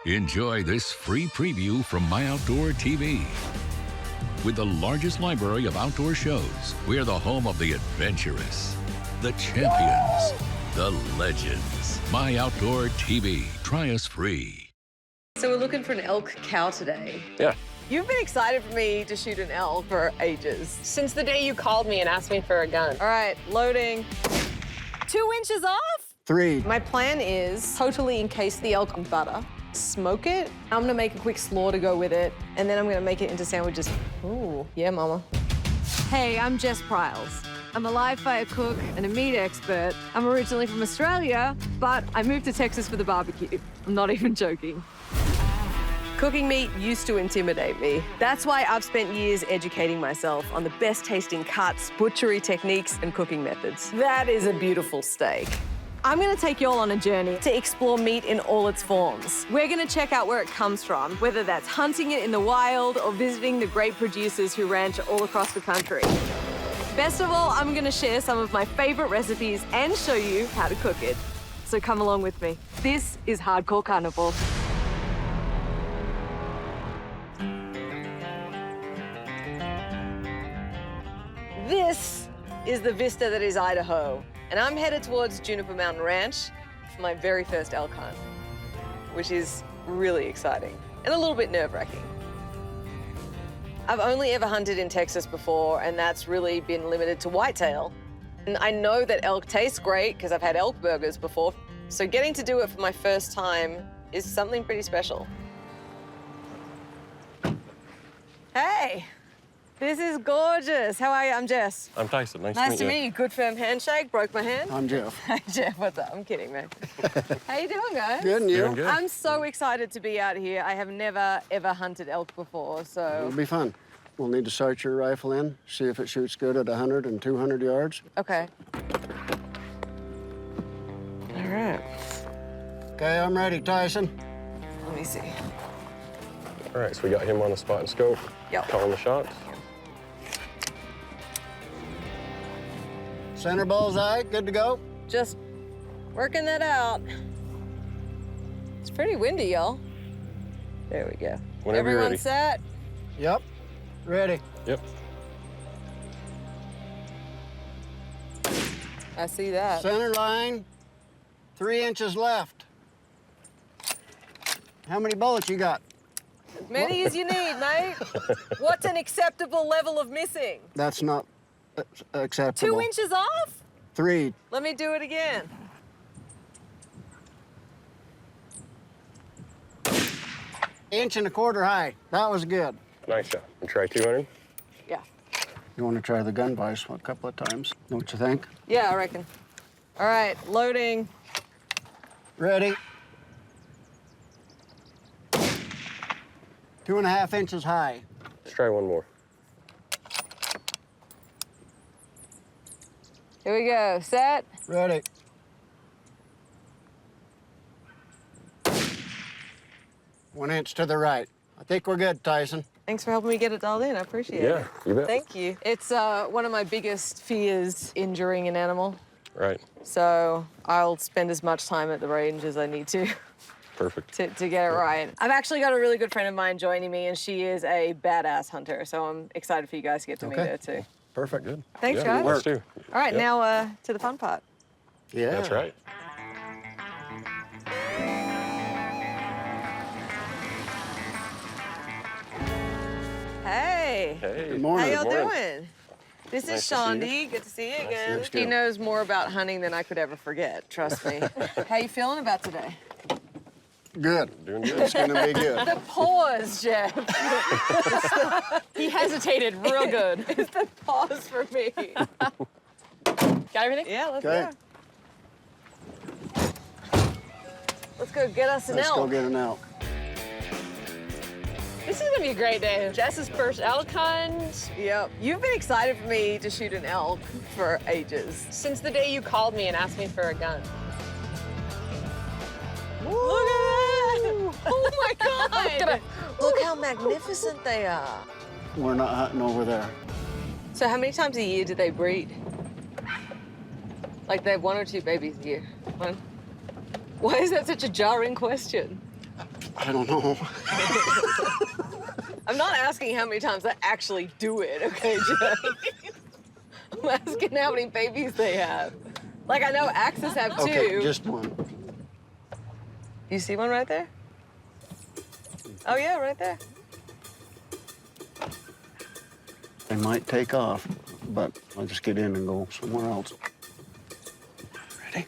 Enjoy this free preview from MyOutdoorTV. With the largest library of outdoor shows, we're the home of the adventurous, the champions, the legends. MyOutdoorTV. Try us free. So we're looking for an elk cow today. Yeah. You've been excited for me to shoot an elk for ages. Since the day you called me and asked me for a gun. All right, loading. 2 inches off? 3. My plan is totally encase the elk in butter, smoke it. I'm gonna make a quick slaw to go with it, and then I'm gonna make it into sandwiches. Ooh, yeah, mama. Hey, I'm Jess Pryles. I'm a live fire cook and a meat expert. I'm originally from Australia, but I moved to Texas for the barbecue. I'm not even joking. Cooking meat used to intimidate me. That's why I've spent years educating myself on the best tasting cuts, butchery techniques, and cooking methods. That is a beautiful steak. I'm gonna take you all on a journey to explore meat in all its forms. We're gonna check out where it comes from, whether that's hunting it in the wild or visiting the great producers who ranch all across the country. Best of all, I'm gonna share some of my favorite recipes and show you how to cook it. So come along with me. This is Hardcore Carnivore. This is the vista that is Idaho, and I'm headed towards Juniper Mountain Ranch for my very first elk hunt, which is really exciting and a little bit nerve-wracking. I've only ever hunted in Texas before, and that's really been limited to whitetail. And I know that elk tastes great because I've had elk burgers before, so getting to do it for my first time is something pretty special. Hey! This is gorgeous. How are you? I'm Jess. I'm Tyson. Nice to to meet you. Good firm handshake. Broke my hand. I'm Jeff. Hey, Jeff. What's up? I'm kidding, man. How you doing, guys? Good, and you? Doing good. I'm so excited to be out here. I have never, ever hunted elk before, so... It'll be fun. We'll need to sight your rifle in, see if it shoots good at 100 and 200 yards. Okay. All right. Okay, I'm ready, Tyson. Let me see. All right, so we got him on the spot and scope. Yep. Calling the shots. Center bullseye, good to go. Just working that out. It's pretty windy, y'all. There we go. Whenever you're Everyone ready. set? Yep, ready. Yep. I see that. Center line, 3 inches left. How many bullets you got? As many as you need, mate. What's an acceptable level of missing? That's not acceptable. 2 inches off? 3. Let me do it again. Inch and a quarter high. That was good. Nice shot. And try 200. Yeah. You want to try the gun vise a couple of times? Know what you think? Yeah, I reckon. All right, loading. Ready. 2.5 inches high. Let's try one more. Here we go. Set. Ready. One inch to the right. I think we're good, Tyson. Thanks for helping me get it dialed in. I appreciate it. Yeah, you bet. Thank you. It's one of my biggest fears, injuring an animal. Right. So I'll spend as much time at the range as I need to. Perfect. To get it right. I've actually got a really good friend of mine joining me, and she is a badass hunter, so I'm excited for you guys to get to meet her, too. Perfect. Good. Thanks, yeah, guys. Let's do. All right, Yep. now to the fun part. Yeah. That's right. Hey. Hey. Good morning. How y'all Morning. doing? This Nice is to see you. Shandi. Good to see you again. Nice to He meet you. knows more about hunting than I could ever forget, trust me. How you feeling about today? Good. Doing good. It's gonna be good. The pause, Jeff. He hesitated real good. It's the pause for me. Got everything? Yeah, let's Okay. go. Let's go get us an Let's go elk. get an elk. This is gonna be a great day. Jess's first elk hunt. Yep. You've been excited for me to shoot an elk for ages. Since the day you called me and asked me for a gun. Look at that! Oh my God! Look how magnificent they are. We're not hunting over there. So how many times a year do they breed? Like they have 1 or 2 babies a year? One? Why is that such a jarring question? I don't know. I'm not asking how many times I actually do it, okay, Jeff? I'm asking how many babies they have. Like, I know axes have 2. Okay, just one. You see one right there? Oh, yeah, right there. They might take off, but I'll just get in and go somewhere else. Ready?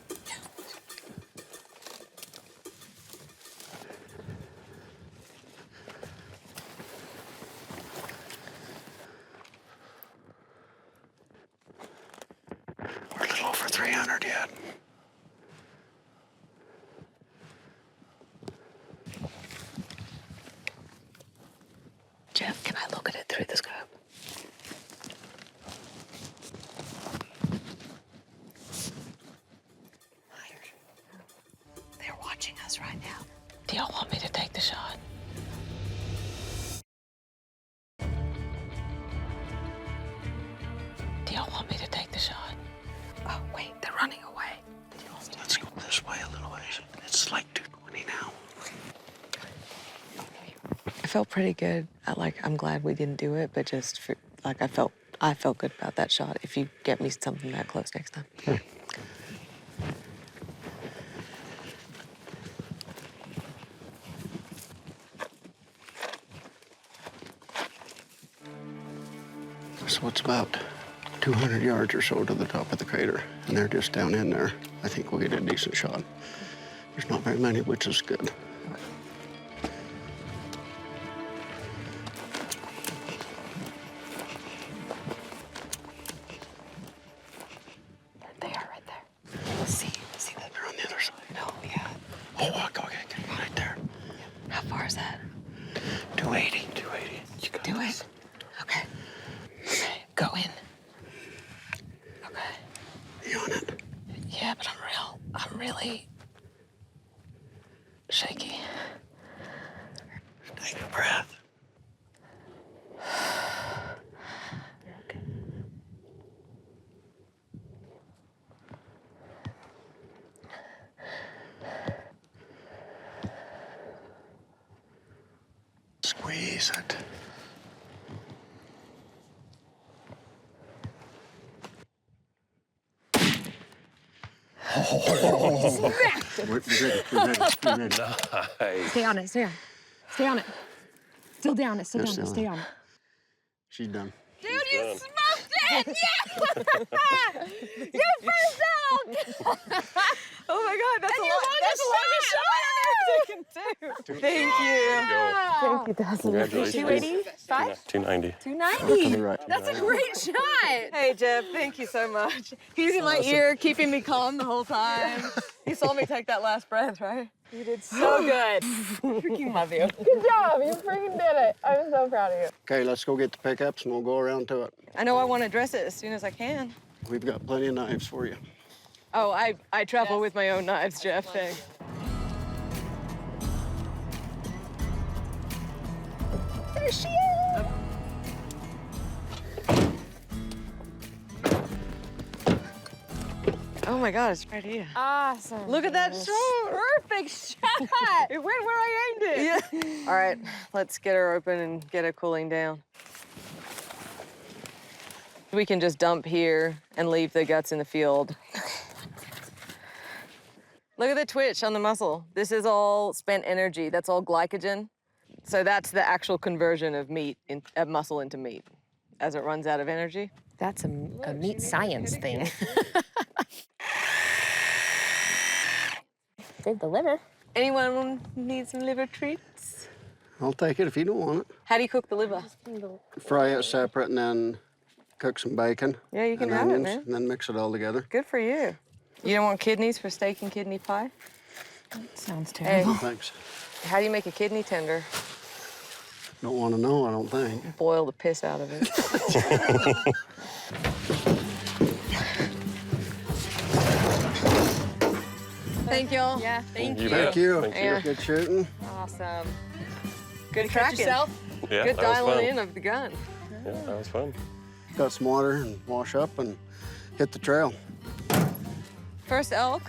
We're a little over 300 yet. Jeff, can I look at it through the scope? They're watching us right now. Do y'all want me to take the shot? Do y'all want me to take the shot? Oh, wait, they're running away. Let's go this way a little ways. It's like 220 now. I felt pretty good. I'm glad we didn't do it, but just for, I felt good about that shot. If you get me something that close next time. So it's about 200 yards or so to the top of the crater, and they're just down in there. I think we'll get a decent shot. There's not very many, which is good. They are right there. Let's see that. They're on the other side. No, yeah. Oh, okay, right there. How far is that? 280. 280. You got Do this. it. Okay. Okay, go in. Okay. You on it? Yeah, but I'm really shaky. Take a breath. Squeeze it. We're ready. Nice. Stay on it, stay on it. Stay on it. Still down it, still Yes, down it, stay on it. She's done. Dude, you smoked it! Yeah! You're first out! Oh my God, that's And the you longest won shot I've ever taken too. Thank you. Thank you, Congratulations. 285? 290. 290. To the right. That's a great shot. Hey, Jeff, thank you so much. He's in my ear, keeping me calm the whole time. You saw me take that last breath, right? You did so good. Freaking love you. Good job. You freaking did it. I'm so proud of you. Okay, let's go get the pickups and we'll go around to it. I know I want to dress it as soon as I can. We've got plenty of knives for you. Oh, I travel with my own knives, Jeff. Thanks. There she is. Oh my God, it's right here. Awesome. Look at that shot. Perfect shot. It went where I aimed it. Yeah. All right, let's get her open and get her cooling down. We can just dump here and leave the guts in the field. Look at the twitch on the muscle. This is all spent energy. That's all glycogen. So that's the actual conversion of of muscle into meat as it runs out of energy. That's a meat science thing. Save the liver. Anyone need some liver treats? I'll take it if you don't want it. How do you cook the liver? Fry it separate and then cook some bacon. Yeah, you can and have it, onions, man. and then mix it all together. Good for you. You don't want kidneys for steak and kidney pie? Sounds Hey, terrible. Thanks. how do you make a kidney tender? Don't want to know, I don't think. Boil the piss out of it. Thank y'all. Yeah, Thank you. Thank you. Thank you. Yeah. Good shooting. awesome. Good Catch tracking. yourself? Yeah, Good that was dialing fun. in of the gun. Yeah, that was fun. Got some water and wash up and hit the trail. First elk,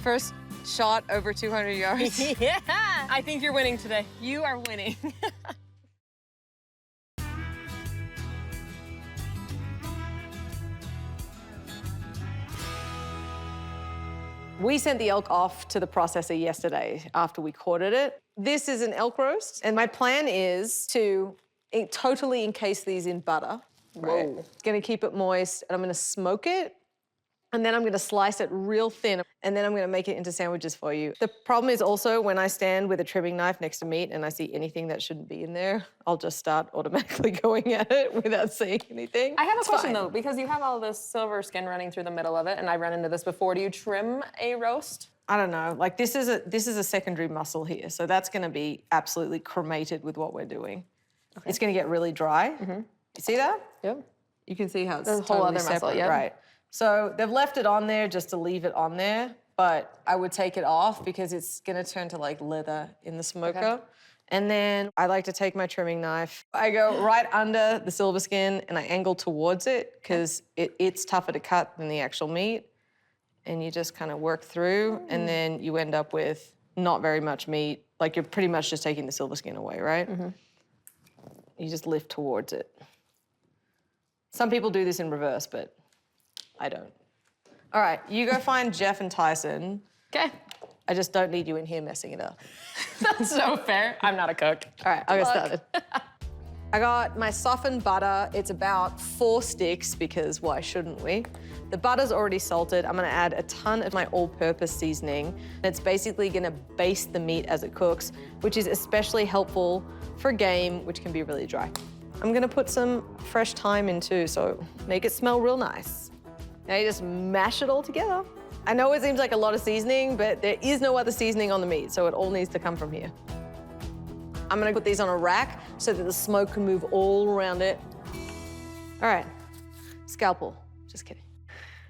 first shot over 200 yards. Yeah, I think you're winning today. You are winning. We sent the elk off to the processor yesterday after we quartered it. This is an elk roast, and my plan is to totally encase these in butter. Whoa. Gonna keep it moist, and I'm gonna smoke it, and then I'm gonna slice it real thin, and then I'm gonna make it into sandwiches for you. The problem is also when I stand with a trimming knife next to meat and I see anything that shouldn't be in there, I'll just start automatically going at it without seeing anything. I have a question though, because you have all this silver skin running through the middle of it, and I've run into this before. Do you trim a roast? I don't know, like this is a secondary muscle here, so that's gonna be absolutely cremated with what we're doing. Okay. It's gonna get really dry. Mm-hmm. You see that? Yep. You can see how it's There's a whole totally other muscle, separate, yep. right? So they've left it on there just to leave it on there, but I would take it off because it's gonna turn to like leather in the smoker. Okay. And then I like to take my trimming knife. I go right under the silver skin and I angle towards it because it's tougher to cut than the actual meat. And you just kind of work through and then you end up with not very much meat. Like you're pretty much just taking the silver skin away, right? Mm-hmm. You just lift towards it. Some people do this in reverse, but I don't. All right, you go find Jeff and Tyson. Okay. I just don't need you in here messing it up. That's so fair. I'm not a cook. All right, I'll get started. I got my softened butter. It's about 4 sticks because why shouldn't we? The butter's already salted. I'm gonna add a ton of my all-purpose seasoning. It's basically gonna baste the meat as it cooks, which is especially helpful for game, which can be really dry. I'm gonna put some fresh thyme in too, so make it smell real nice. Now you just mash it all together. I know it seems like a lot of seasoning, but there is no other seasoning on the meat, so it all needs to come from here. I'm gonna put these on a rack so that the smoke can move all around it. All right, scalpel, just kidding.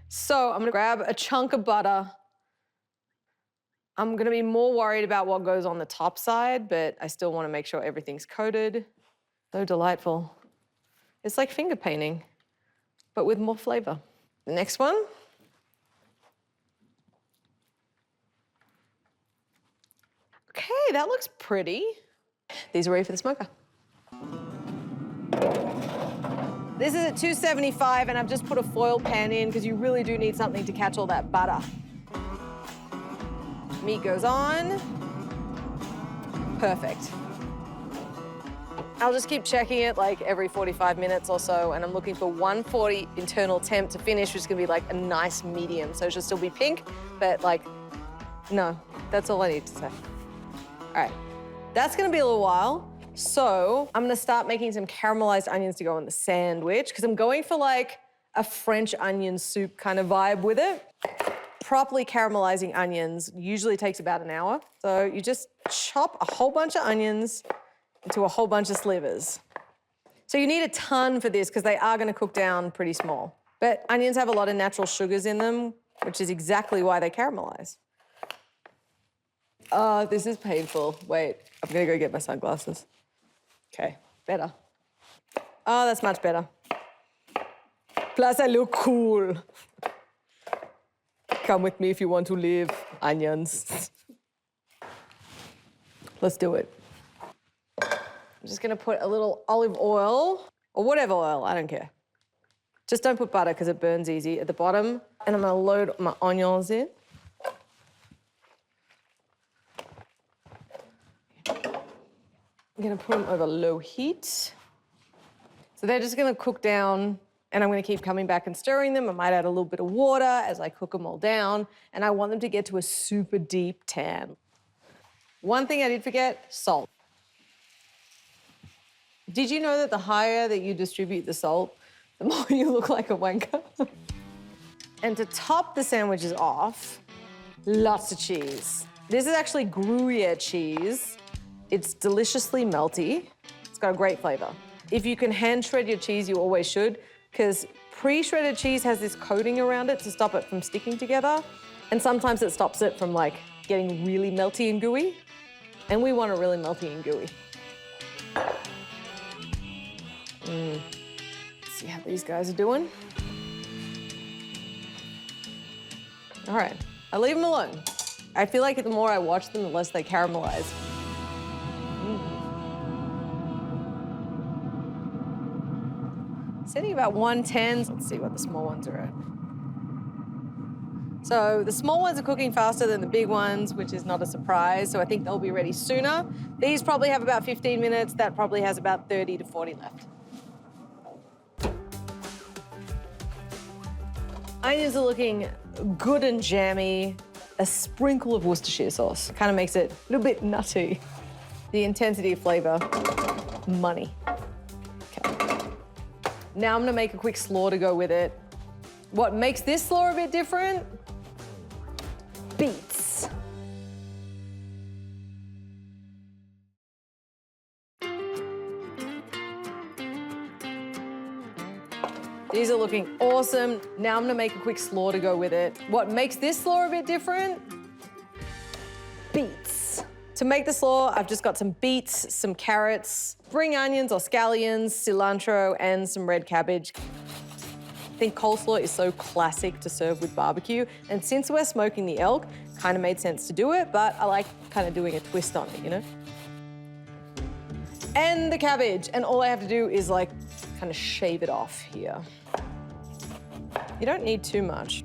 So I'm gonna grab a chunk of butter. I'm gonna be more worried about what goes on the top side, but I still wanna make sure everything's coated. So delightful. It's like finger painting, but with more flavor. The next one. Okay, that looks pretty. These are ready for the smoker. This is at 275 and I've just put a foil pan in because you really do need something to catch all that butter. Meat goes on. Perfect. I'll just keep checking it like every 45 minutes or so, and I'm looking for 140 internal temp to finish, which is gonna be like a nice medium. So it should still be pink, but like, no, that's all I need to say. All right, that's gonna be a little while. So I'm gonna start making some caramelized onions to go in the sandwich, because I'm going for like a French onion soup kind of vibe with it. Properly caramelizing onions usually takes about an hour. So you just chop a whole bunch of onions into a whole bunch of slivers. So you need a ton for this because they are gonna cook down pretty small. But onions have a lot of natural sugars in them, which is exactly why they caramelize. Oh, this is painful. Wait, I'm gonna go get my sunglasses. Okay, better. Oh, that's much better. Plus I look cool. Come with me if you want to live, onions. Let's do it. I'm just gonna put a little olive oil, or whatever oil, I don't care. Just don't put butter because it burns easy at the bottom. And I'm gonna load my onions in. I'm gonna put them over low heat. So they're just gonna cook down, and I'm gonna keep coming back and stirring them. I might add a little bit of water as I cook them all down, and I want them to get to a super deep tan. One thing I did forget, salt. Did you know that the higher that you distribute the salt, the more you look like a wanker? And to top the sandwiches off, lots of cheese. This is actually Gruyere cheese. It's deliciously melty. It's got a great flavor. If you can hand shred your cheese, you always should, because pre-shredded cheese has this coating around it to stop it from sticking together. And sometimes it stops it from like getting really melty and gooey. And we want it really melty and gooey. See how these guys are doing. All right, I leave them alone. I feel like the more I watch them, the less they caramelize. Setting about 110. Let's see what the small ones are at. So the small ones are cooking faster than the big ones, which is not a surprise. So I think they'll be ready sooner. These probably have about 15 minutes. That probably has about 30 to 40 left. Onions are looking good and jammy. A sprinkle of Worcestershire sauce kind of makes it a little bit nutty. The intensity of flavor, money. Okay. Now I'm gonna make a quick slaw to go with it. What makes this slaw a bit different? Beets. These are looking awesome. Now I'm gonna make a quick slaw to go with it. What makes this slaw a bit different? Beets. To make the slaw, I've just got some beets, some carrots, spring onions or scallions, cilantro, and some red cabbage. I think coleslaw is so classic to serve with barbecue, and since we're smoking the elk, kind of made sense to do it, but I like kind of doing a twist on it, you know? And the cabbage, and all I have to do is like kind of shave it off here. You don't need too much.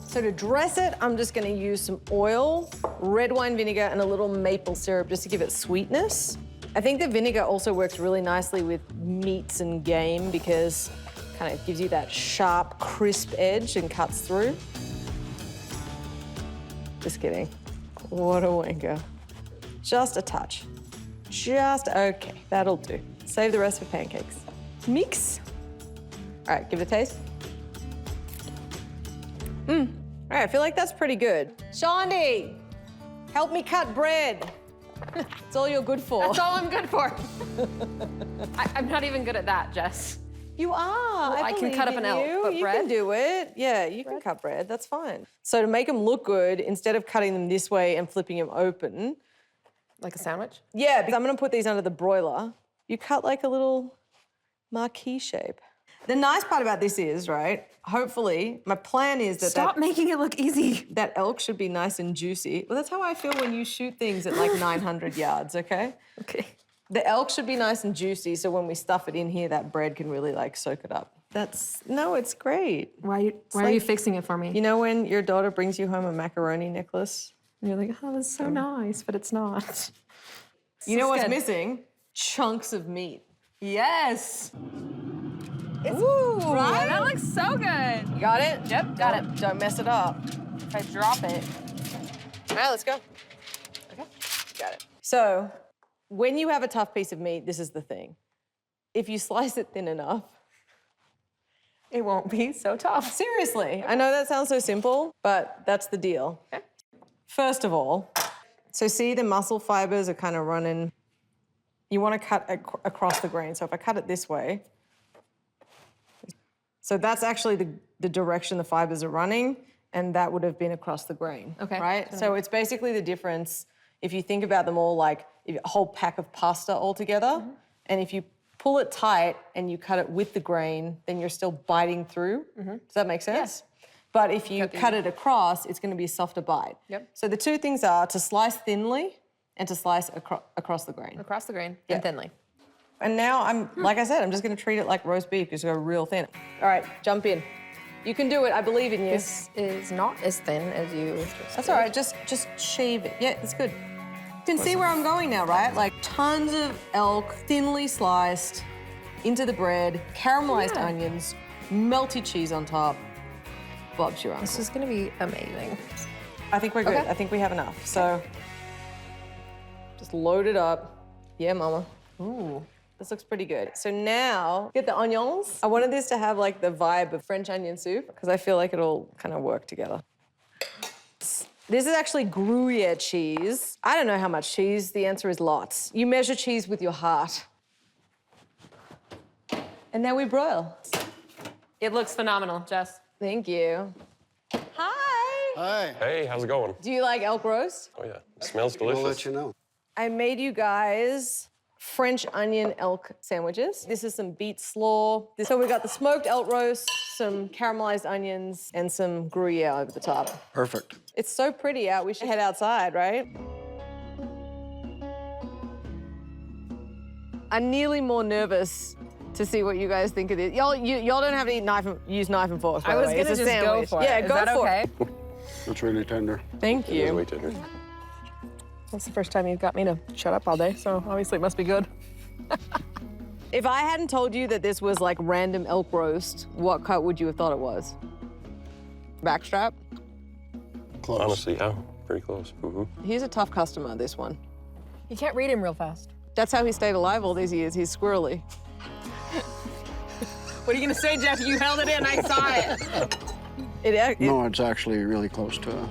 So to dress it, I'm just gonna use some oil, red wine vinegar, and a little maple syrup just to give it sweetness. I think the vinegar also works really nicely with meats and game because it kind of gives you that sharp, crisp edge and cuts through. Just kidding. What a wanker. Just a touch. Okay, that'll do. Save the rest for pancakes. Mix. All right, give it a taste. All right, I feel like that's pretty good. Shandi, help me cut bread. It's all you're good for. That's all I'm good for. I'm not even good at that, Jess. You are. I can cut up an elk, but you bread? can do it. Yeah, you can cut bread. That's fine. So to make them look good, instead of cutting them this way and flipping them open, Like a sandwich? yeah, because I'm gonna put these under the broiler. You cut like a little marquee shape. The nice part about this is, right, hopefully, my plan is that Stop making it look easy. that elk should be nice and juicy. Well, that's how I feel when you shoot things at like 900 yards, okay? Okay. The elk should be nice and juicy, so when we stuff it in here, that bread can really like soak it up. No, it's great. Why are you fixing it for me? You know when your daughter brings you home a macaroni necklace? You're like, oh, that's so nice, but it's not. You know what's good. missing? Chunks of meat. Yes. Ooh, right? that looks so good. You got it? Yep, got it. Don't mess it up. If I drop it. All right, let's go. Okay, got it. So, when you have a tough piece of meat, this is the thing. If you slice it thin enough, It won't be so tough. seriously, I know that sounds so simple, but that's the deal. Okay. First of all, so see the muscle fibers are kind of running. You want to cut across the grain. So if I cut it this way, so that's actually the direction the fibers are running, and that would have been across the grain. Okay. Right? So it's basically the difference if you think about them all like a whole pack of pasta all together, and if you pull it tight and you cut it with the grain, then you're still biting through. Does that make sense? Yes. But if you cut it across, it's going to be a softer bite. Yep. So the two things are to slice thinly and to slice across the grain. Across the grain Yeah. and thinly. And now like I said, I'm just going to treat it like roast beef, just go real thin. All right, jump in. You can do it. I believe in you. This is not as thin as you just That's all right. Just shave it. Yeah, that's good. You can see where I'm going now, right? Like tons of elk, thinly sliced, into the bread, caramelized onions, melty cheese on top. Bob's your uncle. This is gonna be amazing. I think we're good. Okay. I think we have enough. So just load it up. Yeah, mama. Ooh. This looks pretty good. So now, get the onions. I wanted this to have like the vibe of French onion soup because I feel like it'll kind of work together. This is actually Gruyere cheese. I don't know how much cheese. The answer is lots. You measure cheese with your heart. And now we broil. It looks phenomenal, Jess. Thank you. Hi. Hi. Hey, how's it going? Do you like elk roast? Oh yeah, it smells We'll delicious. let you know. I made you guys French onion elk sandwiches. This is some beet slaw. So we got the smoked elk roast, some caramelized onions, and some Gruyere over the top. Perfect. It's so pretty out. We should head outside, right? I'm nearly more nervous to see what you guys think of this. Y'all don't have to use knife and fork. By I the was way. gonna It's a just go sandwich. for it. Yeah, Is go that for okay? it. It's really tender. Thank It is you. way tender. That's the first time you've got me to shut up all day, so obviously it must be good. If I hadn't told you that this was like random elk roast, what cut would you have thought it was? Backstrap? Close. Honestly, yeah, pretty close. He's a tough customer, this one. You can't read him real fast. That's how he stayed alive all these years. He's squirrely. What are you gonna say, Jeff? You held it in, I saw it. No, it's actually really close to a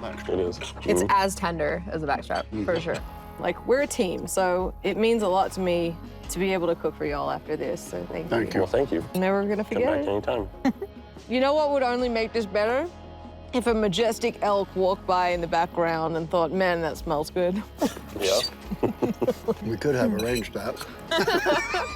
backstrap. It is. It's as tender as a backstrap, for sure. Like, we're a team, so it means a lot to me to be able to cook for y'all after this, so thank you. Thank you. Well, thank you. Never gonna Come forget back it. anytime. You know what would only make this better? If a majestic elk walked by in the background and thought, man, that smells good. Yeah. We could have arranged that.